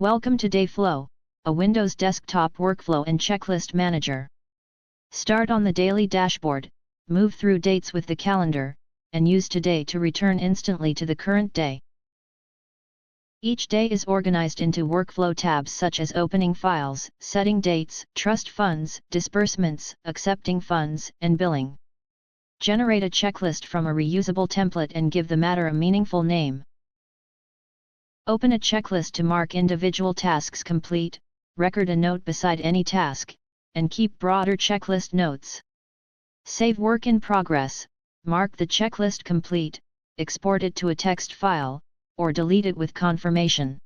Welcome to DayFlow, a Windows desktop workflow and checklist manager. Start on the daily dashboard, move through dates with the calendar, and use today to return instantly to the current day. Each day is organized into workflow tabs such as opening files, setting dates, trust funds, disbursements, accepting funds, and billing. Generate a checklist from a reusable template and give the matter a meaningful name. Open a checklist to mark individual tasks complete, record a note beside any task, and keep broader checklist notes. Save work in progress, mark the checklist complete, export it to a text file, or delete it with confirmation.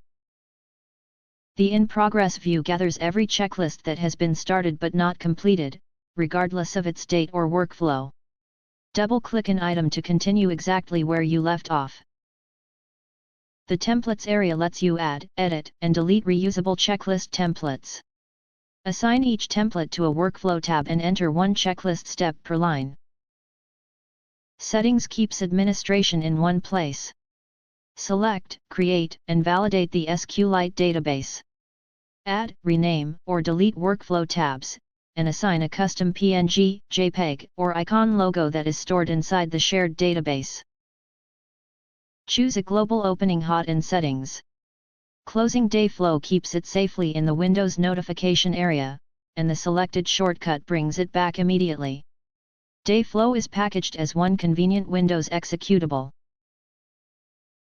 The In Progress view gathers every checklist that has been started but not completed, regardless of its date or workflow. Double-click an item to continue exactly where you left off. The Templates area lets you add, edit, and delete reusable checklist templates. Assign each template to a workflow tab and enter one checklist step per line. Settings keeps administration in one place. Select, create, and validate the SQLite database. Add, rename, or delete workflow tabs, and assign a custom PNG, JPEG, or icon logo that is stored inside the shared database. Choose a global opening hot in settings. Closing DayFlow keeps it safely in the Windows notification area, and the selected shortcut brings it back immediately. DayFlow is packaged as one convenient Windows executable.